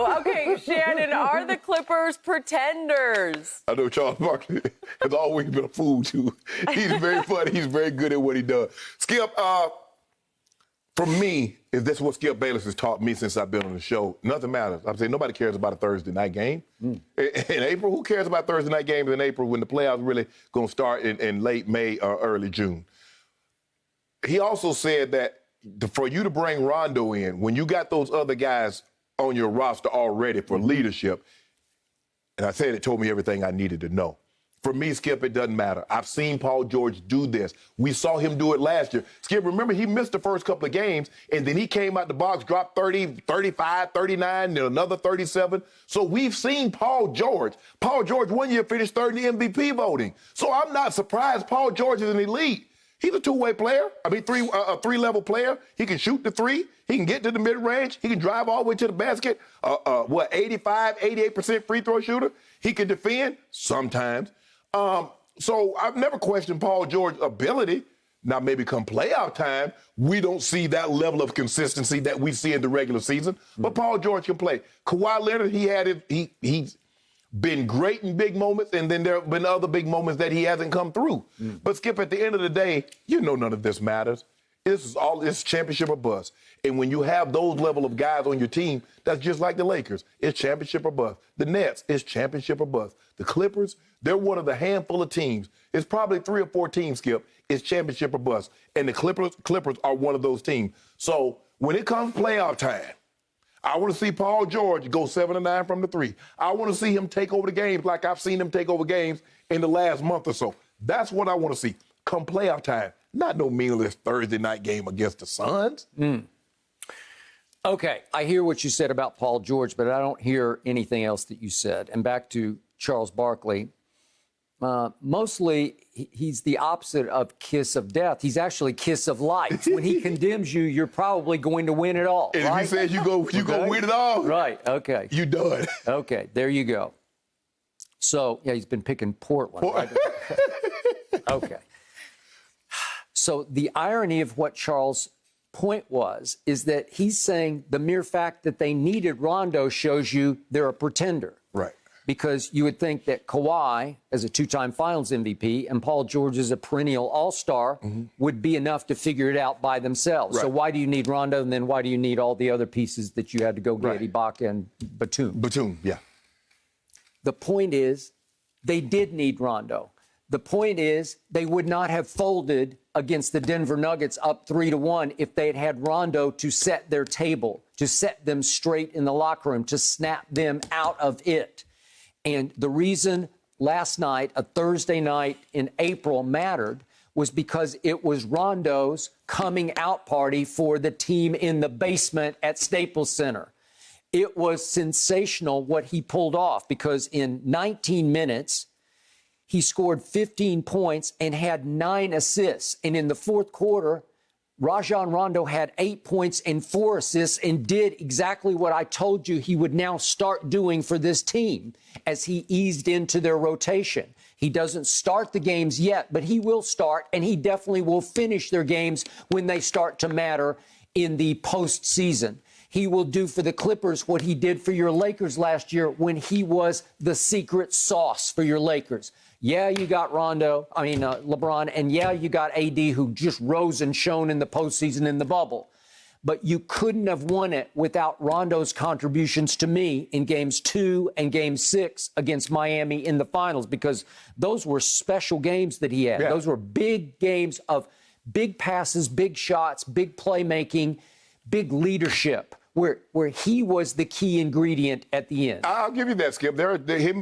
Wow. Okay, Shannon, are the Clippers pretenders? I know Charles Barkley has always been a fool, too. He's very funny. He's very good at what he does. Skip, for me, if that's what Skip Bayless has taught me since I've been on the show, nothing matters. I'm saying nobody cares about a Thursday night game. In April, who cares about Thursday night games in April when the playoffs really going to start in late May or early June? He also said that for you to bring Rondo in, when you got those other guys on your roster already for leadership, and I said it told me everything I needed to know. For me, Skip, it doesn't matter. I've seen Paul George do this. We saw him do it last year. Skip, remember, he missed the first couple of games, and then he came out the box, dropped 30, 35, 39, then another 37. So we've seen Paul George. Paul George one year finished third in the MVP voting. So I'm not surprised Paul George is an elite. He's a two-way player. I mean, a three-level player. He can shoot the three. He can get to the mid-range. He can drive all the way to the basket. 85, 88% free throw shooter. He can defend sometimes. So I've never questioned Paul George's ability. Now, maybe come playoff time, we don't see that level of consistency that we see in the regular season. But Paul George can play. Kawhi Leonard, he's been great in big moments, and then there have been other big moments that he hasn't come through. But, Skip, at the end of the day, you know none of this matters. It's championship or bust. And when you have those level of guys on your team, that's just like the Lakers. It's championship or bust. The Nets, it's championship or bust. The Clippers, they're one of the handful of teams. It's probably 3 or 4 teams, Skip. It's championship or bust. And the Clippers are one of those teams. So when it comes playoff time, I want to see Paul George go 7 or 9 from the 3. I want to see him take over the games like I've seen him take over games in the last month or so. That's what I want to see. Come playoff time, not no meaningless Thursday night game against the Suns. Okay, I hear what you said about Paul George, but I don't hear anything else that you said. And back to Charles Barkley, mostly he's the opposite of kiss of death. He's actually kiss of life. When he condemns you, you're probably going to win it all. And right? if he says you go win it all, right? Okay, you done. Okay, there you go. So yeah, he's been picking Portland. Right? Okay. So the irony of what Charles' point is that he's saying the mere fact that they needed Rondo shows you they're a pretender. Right. Because you would think that Kawhi, as a 2-time Finals MVP, and Paul George as a perennial All-Star, would be enough to figure it out by themselves. Right. So why do you need Rondo, and then why do you need all the other pieces that you had to go get, Ibaka and Batum? Batum, yeah. The point is, they did need Rondo. The point is, they would not have folded against the Denver Nuggets up 3-1 if they had had Rondo to set their table, to set them straight in the locker room, to snap them out of it. And the reason last night, a Thursday night in April, mattered was because it was Rondo's coming out party for the team in the basement at Staples Center. It was sensational what he pulled off because in 19 minutes, he scored 15 points and had 9 assists. And in the fourth quarter, Rajon Rondo had 8 points and 4 assists and did exactly what I told you he would now start doing for this team as he eased into their rotation. He doesn't start the games yet, but he will start, and he definitely will finish their games when they start to matter in the postseason. He will do for the Clippers what he did for your Lakers last year when he was the secret sauce for your Lakers. Yeah, you got LeBron, and yeah, you got AD, who just rose and shone in the postseason in the bubble. But you couldn't have won it without Rondo's contributions to me in Games 2 and Game 6 against Miami in the finals, because those were special games that he had. Yeah. Those were big games of big passes, big shots, big playmaking, big leadership, where he was the key ingredient at the end. I'll give you that, Skip.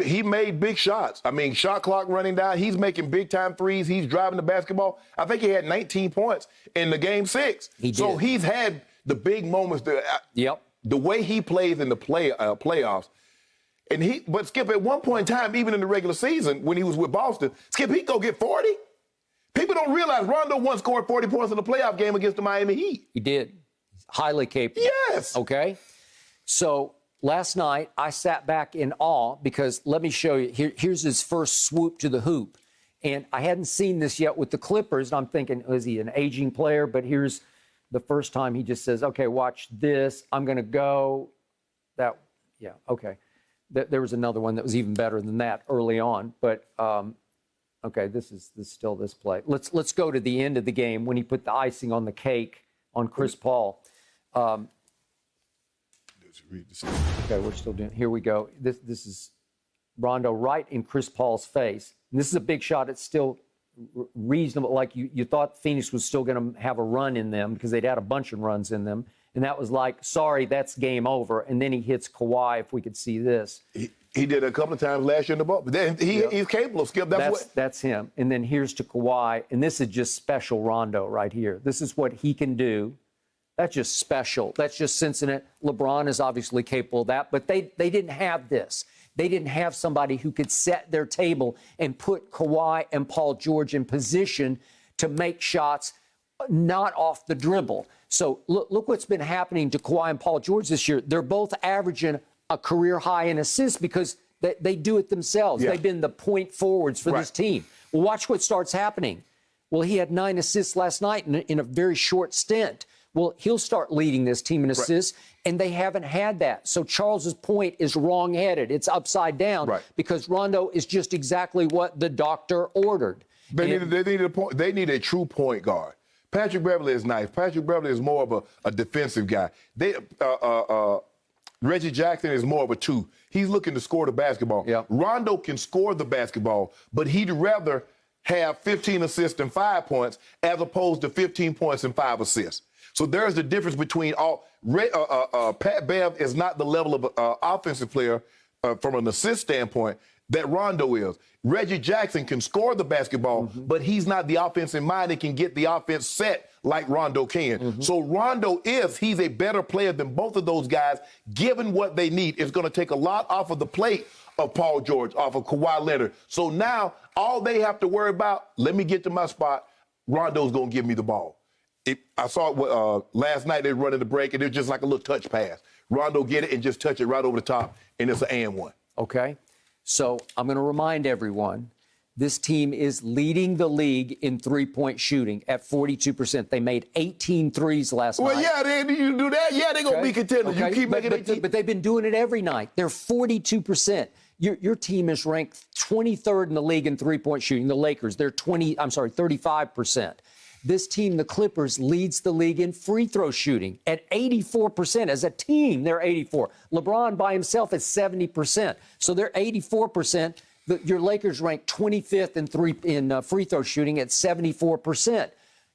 He made big shots. I mean, shot clock running down. He's making big-time threes. He's driving the basketball. I think he had 19 points in the Game 6. He did. So he's had the big moments. The way he plays in the playoffs. But, Skip, at one point in time, even in the regular season, when he was with Boston, Skip, he'd go get 40. People don't realize Rondo once scored 40 points in the playoff game against the Miami Heat. He did. Highly capable. Yes. Okay. So last night I sat back in awe because let me show you. Here's his first swoop to the hoop. And I hadn't seen this yet with the Clippers. And I'm thinking, is he an aging player? But here's the first time he just says, okay, watch this. I'm going to go. That Yeah, okay. There was another one that was even better than that early on, but okay, this is still this play. Let's go to the end of the game when he put the icing on the cake on Chris Paul. Okay, we're still doing. Here we go. This is Rondo right in Chris Paul's face. And this is a big shot. It's still reasonable. Like you thought Phoenix was still going to have a run in them because they'd had a bunch of runs in them. And that was like, sorry, that's game over. And then he hits Kawhi, if we could see this. He did it a couple of times last year in the ball. But then he's capable of Skip. That's him. And then here's to Kawhi. And this is just special Rondo right here. This is what he can do. That's just special. That's just Cincinnati. LeBron is obviously capable of that. But they didn't have this. They didn't have somebody who could set their table and put Kawhi and Paul George in position to make shots not off the dribble. So look what's been happening to Kawhi and Paul George this year. They're both averaging a career high in assists because they do it themselves. Yeah. They've been the point forwards for this team. Well, watch what starts happening. Well, he had 9 assists last night in a very short stint. Well, he'll start leading this team in assists, and they haven't had that. So Charles's point is wrong-headed. It's upside down because Rondo is just exactly what the doctor ordered. They need a true point guard. Patrick Beverley is nice. Patrick Beverley is more of a defensive guy. Reggie Jackson is more of a 2. He's looking to score the basketball. Yep. Rondo can score the basketball, but he'd rather have 15 assists and 5 points as opposed to 15 points and 5 assists. So there's the difference between all. Pat Bev is not the level of offensive player from an assist standpoint that Rondo is. Reggie Jackson can score the basketball, but he's not the offensive mind that can get the offense set like Rondo can. So Rondo, if he's a better player than both of those guys, given what they need, it's going to take a lot off of the plate of Paul George, off of Kawhi Leonard. So now all they have to worry about, let me get to my spot, Rondo's going to give me the ball. I saw it last night. They were running the break, and it was just like a little touch pass. Rondo get it and just touch it right over the top, and it's an and one. Okay. So I'm going to remind everyone, this team is leading the league in three-point shooting at 42%. They made 18 threes last night. Well, yeah, you do that, yeah, they're going to be contenders. You keep making 18. But they've been doing it every night. They're 42%. Your team is ranked 23rd in the league in three-point shooting. The Lakers, they're 35%. This team, the Clippers, leads the league in free throw shooting at 84%. As a team, they're 84. LeBron by himself is 70%. So they're 84%. Your Lakers rank 25th in free throw shooting at 74%.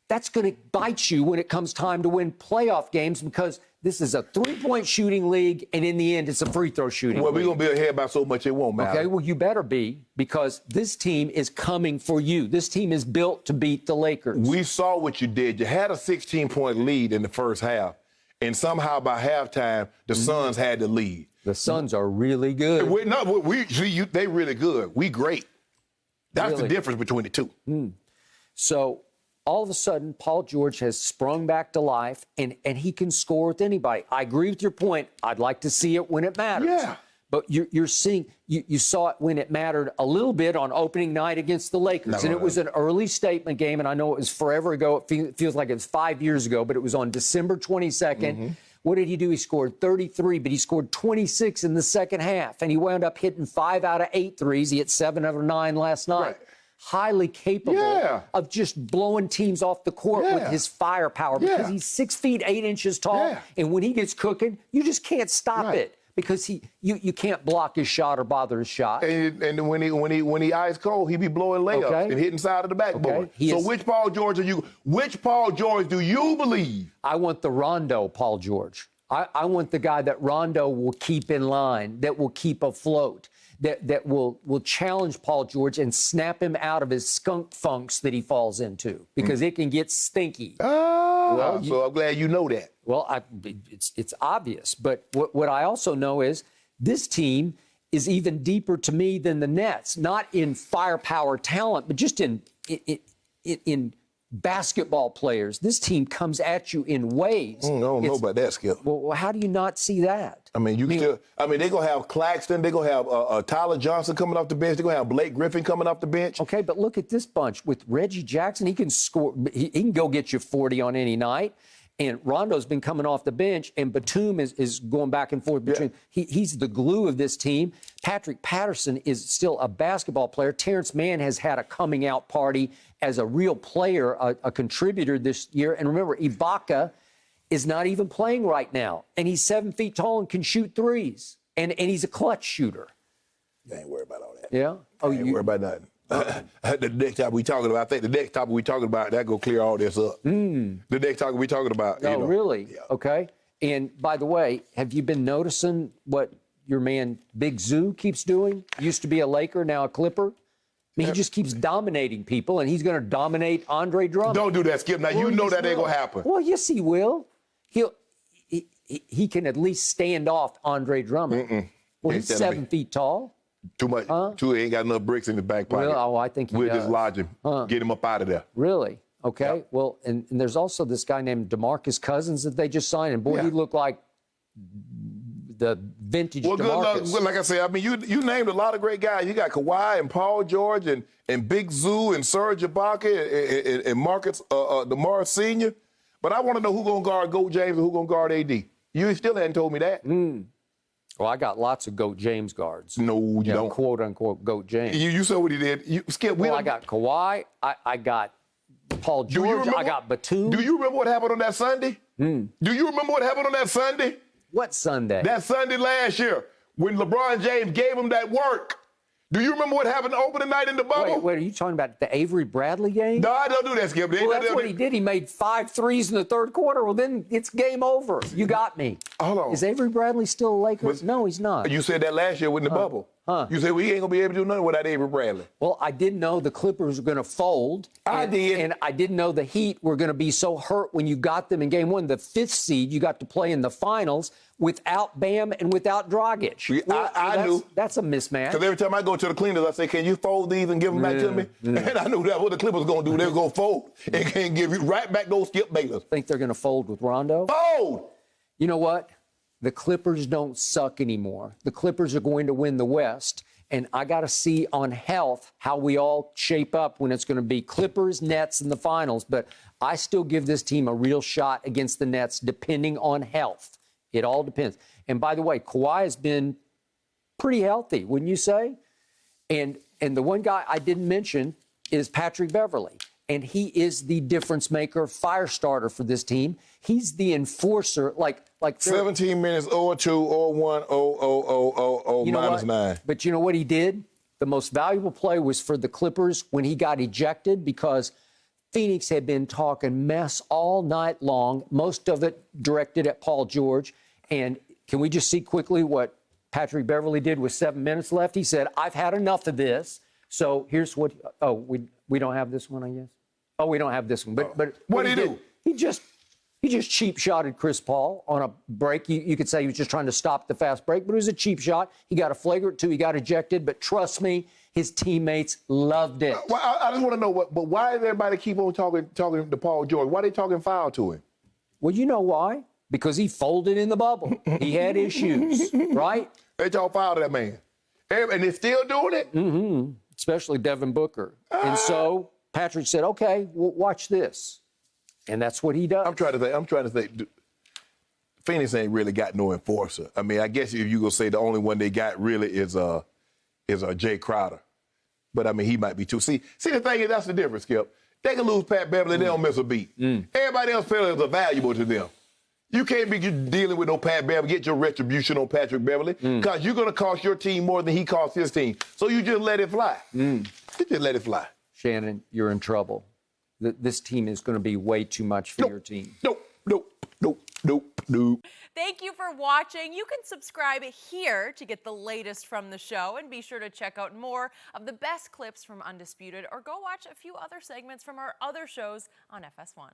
That's going to bite you when it comes time to win playoff games because this is a three-point shooting league, and in the end, it's a free throw shooting league. We're going to be ahead by so much it won't matter. Okay, well, you better be because this team is coming for you. This team is built to beat the Lakers. We saw what you did. You had a 16-point lead in the first half, and somehow by halftime, the Suns had the lead. The Suns are really good. They really good. We great. That's really the difference between the two. So all of a sudden, Paul George has sprung back to life, and he can score with anybody. I agree with your point. I'd like to see it when it matters. Yeah. But you saw it when it mattered a little bit on opening night against the Lakers. And it was an early statement game, and I know it was forever ago. It feels like it was 5 years ago, but it was on December 22nd. What did he do? He scored 33, but he scored 26 in the second half, and he wound up hitting 5 out of 8 threes. He hit 7 out of 9 last night. Right. Highly capable of just blowing teams off the court with his firepower because he's 6 feet 8 inches tall, and when he gets cooking, you just can't stop it because you can't block his shot or bother his shot. And when he ice cold, he be blowing layups and hitting side of the backboard. So which Paul George do you believe? I want the Rondo Paul George. I want the guy that Rondo will keep in line, that will keep afloat. That will challenge Paul George and snap him out of his skunk funks that he falls into because it can get stinky. So I'm glad you know that. Well, it's obvious. But what I also know is this team is even deeper to me than the Nets, not in firepower talent, but just in basketball players. This team comes at you in waves. I don't know about that, Skip. Well, how do you not see that? they're going to have Claxton. They're going to have Tyler Johnson coming off the bench. They're going to have Blake Griffin coming off the bench. Okay, but look at this bunch. With Reggie Jackson, he can score. He can go get you 40 on any night. And Rondo's been coming off the bench, and Batum is going back and forth between. He's the glue of this team. Patrick Patterson is still a basketball player. Terrence Mann has had a coming out party as a real player, a contributor this year. And remember, Ibaka is not even playing right now, and he's 7 feet tall and can shoot threes, and he's a clutch shooter. You ain't worried about all that. Yeah. Oh, you ain't worried about nothing. The next topic we talking about, I think the next topic we talking about, that go clear all this up. The next topic we talking about. Oh, really? Yeah. Okay. And by the way, have you been noticing what your man Big Zoo keeps doing? Used to be a Laker, now a Clipper. I mean, he just keeps dominating people, and he's going to dominate Andre Drummond. Don't do that, Skip. Now, you know that ain't going to happen. Well, yes, he will. He can at least stand off Andre Drummond. Well, he's 7 feet tall. Too much. He ain't got enough bricks in his back pocket. Well, I think he We'll does. just lodge him, get him up out of there. Really? Okay. Yeah. Well, and there's also this guy named DeMarcus Cousins that they just signed, and boy, he looked like the vintage DeMarcus. Well, like I said, I mean, you named a lot of great guys. You got Kawhi and Paul George and Big Zoo and Serge Ibaka and Marcus DeMar Sr. But I want to know who's going to guard Goat James and who's going to guard AD. You still hadn't told me that. Well, I got lots of Goat James guards. No, you don't. Quote unquote Goat James. You saw what he did. Skip. Well, I got Kawhi. I got Paul George. I got Batum. Do you remember what happened on that Sunday? Do you remember what happened on that Sunday? What Sunday? That Sunday last year when LeBron James gave him that work. Do you remember what happened opening night in the bubble? Wait, are you talking about the Avery Bradley game? No, I don't do that, Skip. Well, that's what he did. He made 5 threes in the third quarter. Well, then it's game over. You got me. Hold on. Is Avery Bradley still a Laker? No, he's not. You said that last year with the bubble. You said, well, he ain't going to be able to do nothing without Avery Bradley. Well, I didn't know the Clippers were going to fold. I did. And I didn't know the Heat were going to be so hurt when you got them in game one. The 5th seed, you got to play in the finals without Bam and without Dragic. I knew. That's a mismatch. Because every time I go to the cleaners, I say, can you fold these and give them back to me? And I knew that what the Clippers going to do. They're going to fold and give you right back those Skip Bayless. Think they're going to fold with Rondo? Fold! You know what? The Clippers don't suck anymore. The Clippers are going to win the West. And I got to see on health how we all shape up when it's going to be Clippers, Nets in the finals. But I still give this team a real shot against the Nets, depending on health. It all depends. And by the way, Kawhi has been pretty healthy, wouldn't you say? And the one guy I didn't mention is Patrick Beverley. And he is the difference maker, fire starter for this team. He's the enforcer, like 17 minutes, 0-2, 0-1, 0-0-0-0, you know minus what? 9. But you know what he did? The most valuable play was for the Clippers when he got ejected because Phoenix had been talking mess all night long, most of it directed at Paul George. And can we just see quickly what Patrick Beverley did with 7 minutes left? He said, I've had enough of this. So here's what, we don't have this one, I guess. Oh, we don't have this one. But what did he do? He just cheap shotted Chris Paul on a break. You could say he was just trying to stop the fast break, but it was a cheap shot. He got a flagrant 2. He got ejected. But trust me, his teammates loved it. Well, I just want to know, but why does everybody keep on talking to Paul George? Why are they talking foul to him? Well, you know why? Because he folded in the bubble. He had issues, right? They talk foul to that man. And they're still doing it? Mm-hmm. Especially Devin Booker. And so Patrick said, okay, well, watch this. And that's what he does. I'm trying to think. Phoenix ain't really got no enforcer. I mean, I guess if you gonna say the only one they got really is Jay Crowder. But I mean, he might be too. See, the thing is, that's the difference, Skip. They can lose Pat Beverley, they don't miss a beat. Everybody else feels is valuable to them. You can't be dealing with no Pat Beverley, get your retribution on Patrick Beverley, because you're gonna cost your team more than he cost his team. So you just let it fly. You just let it fly. Shannon, you're in trouble. This team is going to be way too much for your team. Nope. Thank you for watching. You can subscribe here to get the latest from the show, and be sure to check out more of the best clips from Undisputed, or go watch a few other segments from our other shows on FS1.